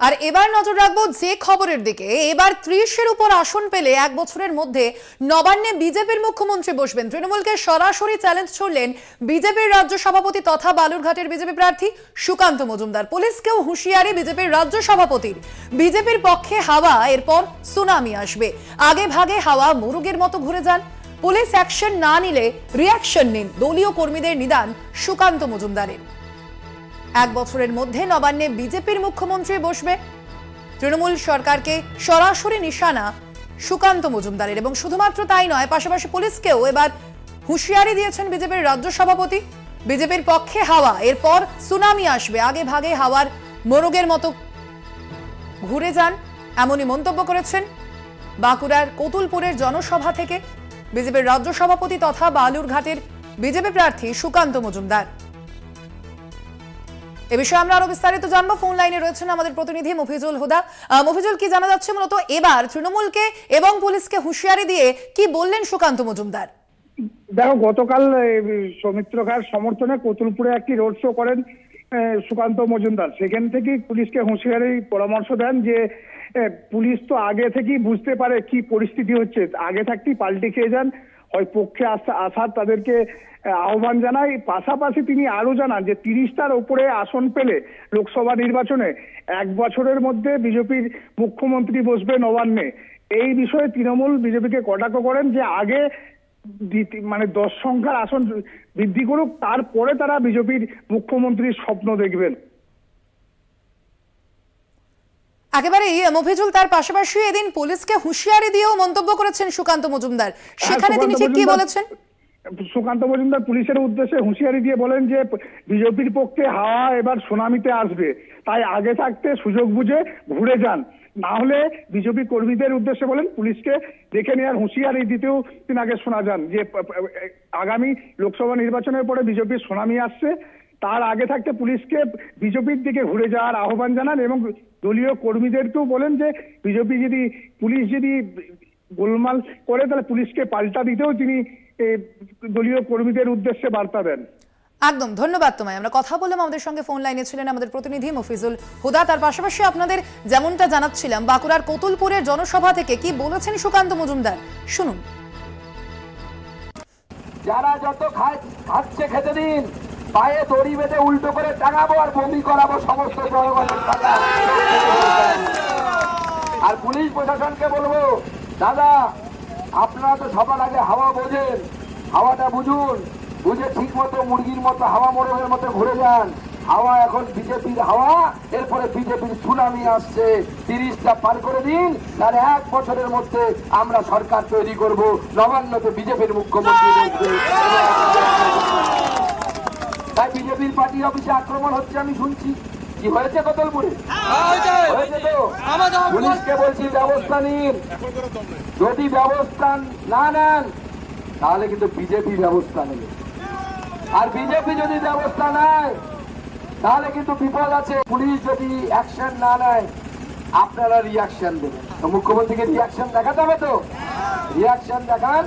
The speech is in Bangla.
আর এবার নজর রাখবো যে খবরের দিকে। এবার 30-এর উপর আসন পেলে এক বছরের মধ্যে নবান্নে বিজেপির মুখ্যমন্ত্রী বসবেন। তৃণমূলকে সরাসরি চ্যালেঞ্জ ছুড়লেন বিজেপির রাজ্য সভাপতি তথা বালুরঘাটের বিজেপি প্রার্থী সুকান্ত মজুমদার। পুলিশকেও হুঁশিয়ারি বিজেপির রাজ্য সভাপতির। বিজেপির পক্ষে হাওয়া, এরপর সুনামি আসবে। আগে ভাগে হাওয়া মুরুগের মতো ঘুরে যান। পুলিশ অ্যাকশন না নিলে রিঅ্যাকশন নিন দলীয় কর্মীদের নিদান সুকান্ত মজুমদারের। এক বছরের মধ্যে নবান্নে বিজেপির মুখ্যমন্ত্রী বসবে। তৃণমূল সরকারকে সরাসরি নিশানা সুকান্ত মজুমদারের। এবং শুধুমাত্র তাই নয়, পাশাপাশি পুলিশকেও এবার হুঁশিয়ারি দিয়েছেন বিজেপির রাজ্য সভাপতি। বিজেপির পক্ষে হাওয়া, এরপর সুনামি আসবে। আগে ভাগে হাওয়ার মোরগের মতো ঘুরে যান, এমনই মন্তব্য করেছেন বাঁকুড়ার কতুলপুরের জনসভা থেকে বিজেপির রাজ্য সভাপতি তথা বালুরঘাটের বিজেপি প্রার্থী সুকান্ত মজুমদার। এ বিষয়ে আমরা আরো বিস্তারিত জানবো। ফোন লাইনে রয়েছেন আমাদের প্রতিনিধি মফিজুল হুদা। মফিজুল, কি জানা যাচ্ছে মূলত এবার তৃণমূলকে এবং পুলিশকে হুঁশিয়ারি দিয়ে কি বললেন সুকান্ত মজুমদার? দেখো, গতকাল সৌমিত্র খায়ের সমর্থনে কতুলপুরে একটি রোড শো করেন সুকান্ত মজুমদার। সেখান থেকেই পুলিশকে হুঁশিয়ারি পরামর্শ দেন যে পুলিশ তো আগে থেকেই বুঝতে পারে কি পরিস্থিতি হচ্ছে, আগে থাকতেই পাল্টে খেয়ে যান, হয় পক্ষে আসার তাদেরকে আহ্বান জানায়। পাশাপাশি তিনি আরো জানান যে 30টার উপরে আসন পেলে লোকসভা নির্বাচনে এক বছরের মধ্যে বিজেপির মুখ্যমন্ত্রী বসবে নবান্নে। এই বিষয়ে তৃণমূল বিজেপিকে কটাক্ষ করেন যে আগে 10 সংখ্যার আসন বৃদ্ধি করুক, তারপরে তারা বিজেপির মুখ্যমন্ত্রীর স্বপ্ন দেখবেন। একেবারেই মফিজুল, তার পাশাপাশি এদিন পুলিশকে হুঁশিয়ারি দিয়েও মন্তব্য করেছেন সুকান্ত মজুমদার। সেখানে তিনি ঠিক কি বলেছেন? সুকান্ত মজুমদার পুলিশের উদ্দেশ্যে হুঁশিয়ারি দিয়ে বলেন যে বিজেপির পক্ষে হাওয়া এবার সুনামিতে আসবে, তাই আগে থাকতে সুযোগ বুঝে ঘুরে যান, না হলে বিজেপি কর্মীদের উদ্দেশ্যে বলেন পুলিশকে দেখে নেওয়ার হুঁশিয়ারি দিতেও তিনি আগে শোনা যান যে আগামী লোকসভা নির্বাচনের পরে বিজেপির সুনামি আসছে, তার আগে থাকতে পুলিশকে বিজেপির দিকে ঘুরে যাওয়ার আহ্বান জানান। এবং দলীয় কর্মীদেরকেও বলেন যে পুলিশ যদি গোলমাল করে তাহলে পুলিশকে পাল্টা দিতেও তিনি দলীয় কর্মীদের উদ্দেশ্যে বার্তা দেন। একদম, ধন্যবাদ তোমায়। আমরা কথা বললাম, আমাদের সঙ্গে ফোন লাইনে ছিলেন আমাদের প্রতিনিধি মফিজুল হুদা। তার পাশাপাশি আপনাদের যেমনটা জানাচ্ছিলাম, বাঁকুড়ার কতুলপুরের জনসভা থেকে কি বলেছেন সুকান্ত মজুমদার, শুনুন। যারা যত খাচ্ছে খেতে দিন, পায়ে দড়ি বেঁধে উল্টো করে টাঙাবো আর বমি করাবো সমস্ত জনগণের টাকা। আর পুলিশ প্রশাসনকে বলবো, দাদা আপনারা তো সবার আগে হাওয়া বোঝেন, হাওয়াটা বুঝুন, বুঝে ঠিক মতো মুরগির মতো হাওয়া মোরগের মতো ঘুরে যান। হাওয়া এখন বিজেপির হাওয়া, এরপরে বিজেপির সুনামি আসছে। 30টা পার করে দিন, তার এক বছরের মধ্যে আমরা সরকার তৈরি করব, নবান্নতে বিজেপির মুখ্যমন্ত্রী বসবে। তাই বিজেপির পার্টি অফিসে আক্রমণ হচ্ছে আমি শুনছি। কি হয়েছে কতলপুরে? হয়েছে তো। পুলিশকে বলছি ব্যবস্থা নিন, যদি ব্যবস্থা না নেন তাহলে কিন্তু বিজেপি ব্যবস্থা নেবে। আর বিজেপি যদি ব্যবস্থা নেয় তাহলে কিন্তু বিপদ আছে। পুলিশ যদি অ্যাকশন না নেয় আপনারা রিঅ্যাকশন দেবেন। তো মুখ্যমন্ত্রীকে রিঅ্যাকশন দেখাতে হবে, তো রিঅ্যাকশন দেখান।